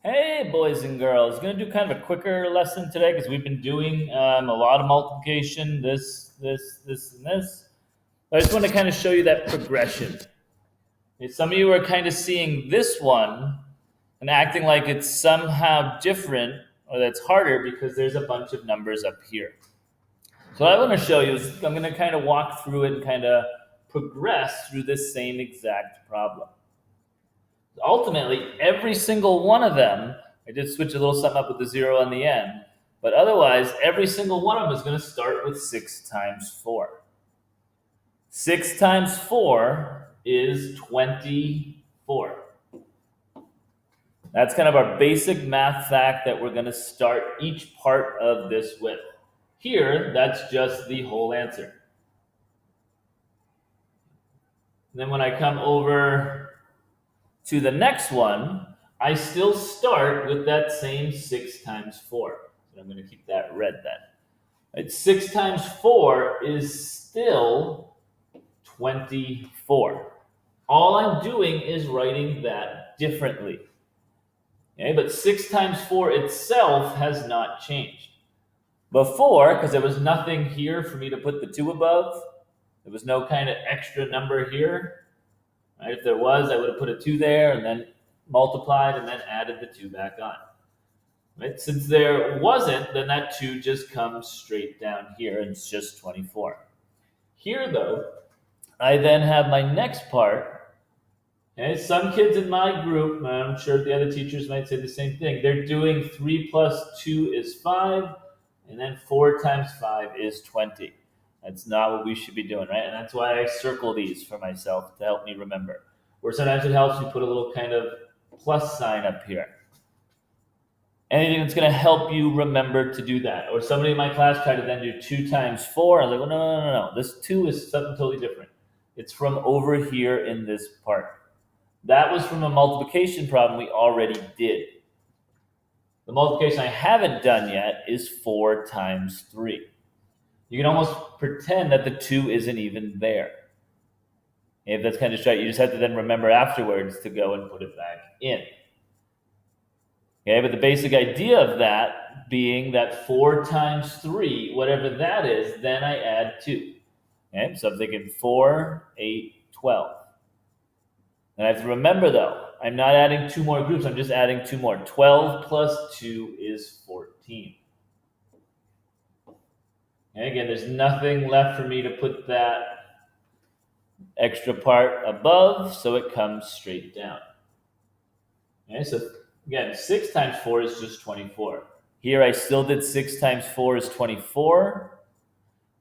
Hey, boys and girls. Going to do kind of a quicker lesson today because we've been doing a lot of multiplication, this, and this. I just want to kind of show you that progression. Okay, some of you are kind of seeing this one and acting like it's somehow different or that's harder because there's a bunch of numbers up here. So what I want to show you is I'm going to kind of walk through it and kind of progress through this same exact problem. Ultimately, every single one of them, I did switch a little something up with the zero on the end, but otherwise, every single one of them is going to start with 6 times 4. 6 times 4 is 24. That's kind of our basic math fact that we're going to start each part of this with. Here, that's just the whole answer. And then when I come over to the next one, I still start with that same 6 times 4. So I'm going to keep that red then. Right? 6 times 4 is still 24. All I'm doing is writing that differently. Okay, but 6 times 4 itself has not changed. Before, because there was nothing here for me to put the 2 above, there was no kind of extra number here. Right? If there was, I would have put a 2 there and then multiplied and then added the 2 back on. Right? Since there wasn't, then that 2 just comes straight down here and it's just 24. Here, though, I then have my next part. Okay, some kids in my group, I'm sure the other teachers might say the same thing. They're doing 3 plus 2 is 5, and then 4 times 5 is 20. That's not what we should be doing, right? And that's why I circle these for myself to help me remember. Or sometimes it helps me put a little kind of plus sign up here. Anything that's going to help you remember to do that. Or somebody in my class tried to then do 2 times 4. I was like, well, no. This 2 is something totally different. It's from over here in this part. That was from a multiplication problem we already did. The multiplication I haven't done yet is 4 times 3. You can almost pretend that the 2 isn't even there. If that's kind of straight, you just have to then remember afterwards to go and put it back in. Okay, but the basic idea of that being that 4 times 3, whatever that is, then I add 2. Okay, so I'm thinking 4, 8, 12. And I have to remember, though, I'm not adding 2 more groups. I'm just adding 2 more. 12 plus 2 is 14. And again, there's nothing left for me to put that extra part above, so it comes straight down. Okay, so again, 6 times 4 is just 24. Here I still did 6 times 4 is 24.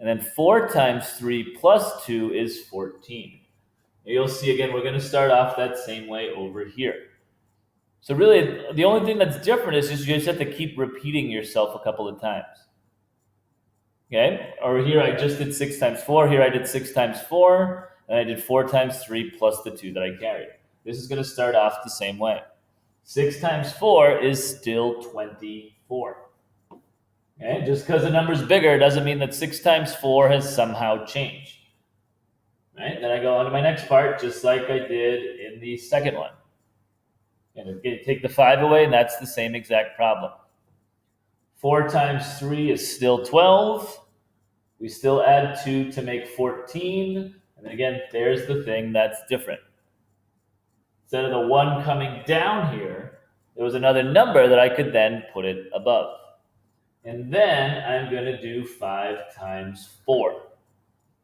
And then 4 times 3 plus 2 is 14. You'll see again, we're going to start off that same way over here. So really, the only thing that's different is just you just have to keep repeating yourself a couple of times. Okay? Or here I just did 6 times 4. Here I did 6 times 4. And I did 4 times 3 plus the 2 that I carried. This is going to start off the same way. 6 times 4 is still 24. Okay? Just because the number's bigger doesn't mean that 6 times 4 has somehow changed. Right? Then I go on to my next part, just like I did in the second one. And take the 5 away, and that's the same exact problem. 4 times 3 is still 12. We still add 2 to make 14. And then again, there's the thing that's different. Instead of the 1 coming down here, there was another number that I could then put it above. And then I'm going to do 5 times 4.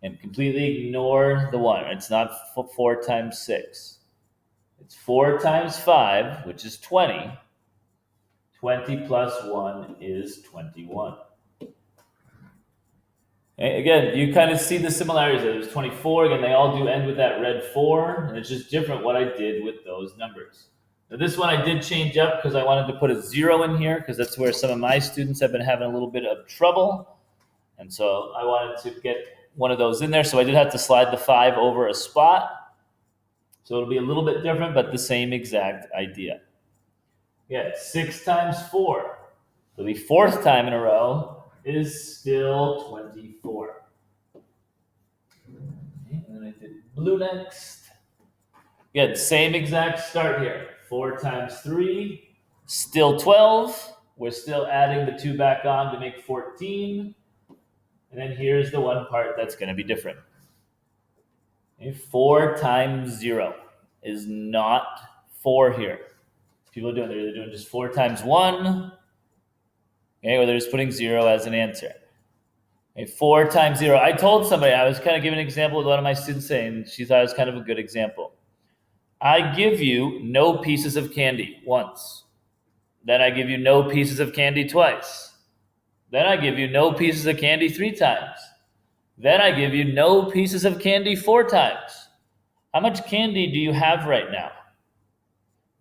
And completely ignore the 1. It's not 4 times 6. It's 4 times 5, which is 20. 20 plus 1 is 21. Okay, again, you kind of see the similarities. There's 24. Again, they all do end with that red 4. And it's just different what I did with those numbers. Now, this one I did change up because I wanted to put a 0 in here because that's where some of my students have been having a little bit of trouble. And so I wanted to get one of those in there. So I did have to slide the 5 over a spot. So it'll be a little bit different, but the same exact idea. Yeah, 6 times 4. So the 4th time in a row is still 24. Okay, and then I did blue next. Again, same exact start here. 4 times 3, Still 12. We're still adding the 2 back on to make 14. And then here's the one part that's going to be different. Okay, 4 times 0 is not 4 here. People are doing, they're doing just 4 times 1. Okay, or they're just putting 0 as an answer. Okay, 4 times 0. I told somebody, I was kind of giving an example with one of my students saying, she thought it was kind of a good example. I give you no pieces of candy once. Then I give you no pieces of candy twice. Then I give you no pieces of candy 3 times. Then I give you no pieces of candy 4 times. How much candy do you have right now?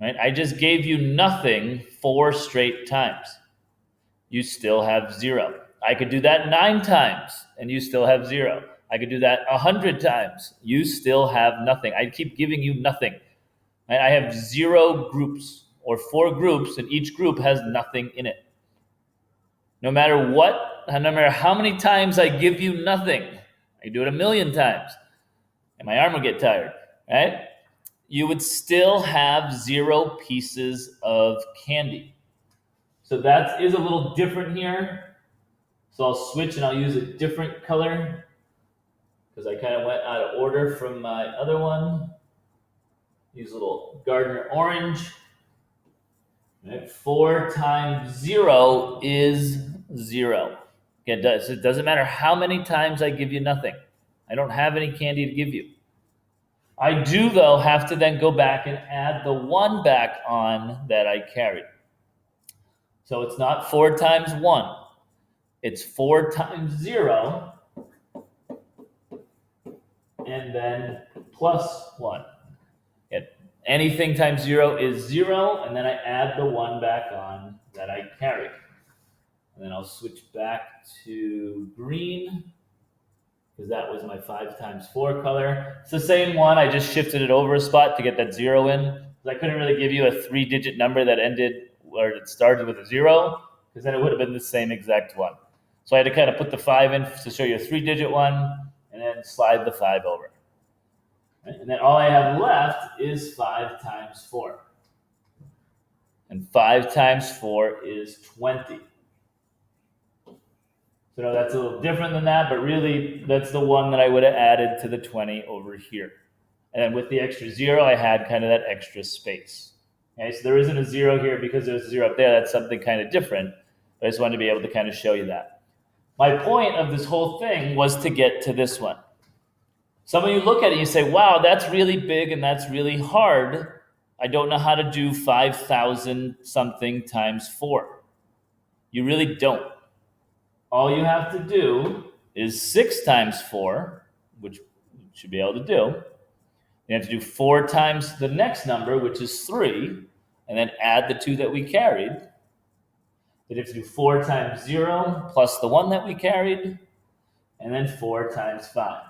Right? I just gave you nothing 4 straight times. You still have 0. I could do that 9 times and you still have 0. I could do that 100 times. You still have nothing. I keep giving you nothing. Right? I have 0 groups or 4 groups, and each group has nothing in it. No matter what, no matter how many times I give you nothing, I do it 1,000,000 times, and my arm will get tired, right? You would still have 0 pieces of candy. So that is a little different here. So I'll switch and I'll use a different color because I kind of went out of order from my other one. Use a little Gardner orange. Right? 4 times 0 is 0. It doesn't matter how many times I give you nothing. I don't have any candy to give you. I do, though, have to then go back and add the 1 back on that I carried. So it's not 4 times 1. It's 4 times 0, and then plus 1. Anything times 0 is 0, and then I add the 1 back on that I carried. And then I'll switch back to green, because that was my 5 times 4 color. It's the same one, I just shifted it over a spot to get that 0 in. Because I couldn't really give you a 3-digit number that ended, or it started with a 0, because then it would have been the same exact one. So I had to kind of put the 5 in to show you a 3-digit one, and then slide the 5 over. And then all I have left is 5 times 4. And 5 times 4 is 20. So no, that's a little different than that, but really that's the one that I would have added to the 20 over here. And then with the extra 0, I had kind of that extra space. Okay, so there isn't a 0 here because there's a 0 up there. That's something kind of different. But I just wanted to be able to kind of show you that. My point of this whole thing was to get to this one. Some of you look at it and you say, wow, that's really big and that's really hard. I don't know how to do 5,000 something times 4. You really don't. All you have to do is 6 times 4, which you should be able to do. You have to do 4 times the next number, which is 3, and then add the 2 that we carried. Then you have to do 4 times 0 plus the 1 that we carried, and then 4 times 5.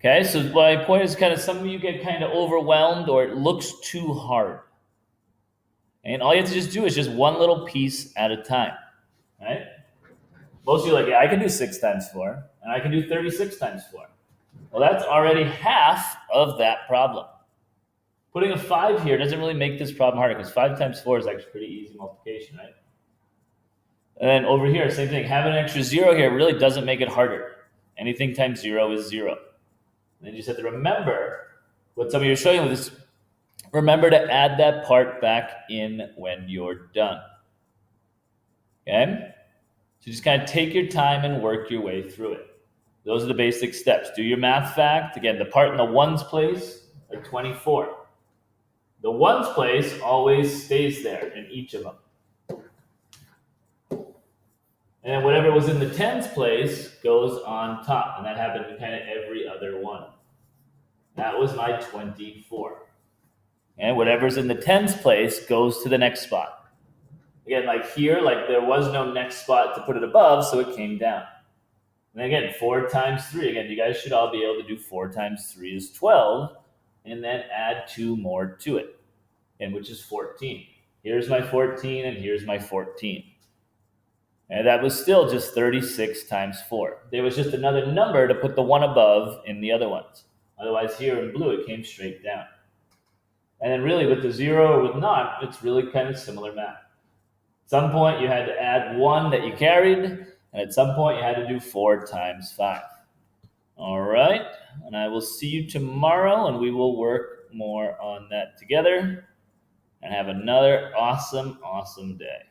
Okay, so my point is kind of some of you get kind of overwhelmed or it looks too hard. And all you have to just do is just one little piece at a time, right? Most of you are like, yeah, I can do 6 times 4, and I can do 36 times 4. Well, that's already half of that problem. Putting a 5 here doesn't really make this problem harder because 5 times 4 is actually pretty easy multiplication, right? And then over here, same thing. Having an extra 0 here really doesn't make it harder. Anything times 0 is 0. And then you just have to remember what some of you are showing with this. Remember to add that part back in when you're done. Okay? So just kind of take your time and work your way through it. Those are the basic steps. Do your math fact. Again, the part in the ones place are 24. The ones place always stays there in each of them. And then whatever was in the tens place goes on top. And that happened in kind of every other one. That was my 24. And whatever's in the tens place goes to the next spot. Again, like here, like there was no next spot to put it above, so it came down. And again, 4 times 3. Again, you guys should all be able to do 4 times 3 is 12, and then add 2 more to it, and which is 14. Here's my 14, and here's my 14. And that was still just 36 times 4. There was just another number to put the one above in the other ones. Otherwise, here in blue, it came straight down. And then really with the 0 or with not, it's really kind of similar math. some point, you had to add 1 that you carried, and at some point, you had to do 4 times 5. All right, and I will see you tomorrow, and we will work more on that together, and have another awesome, awesome day.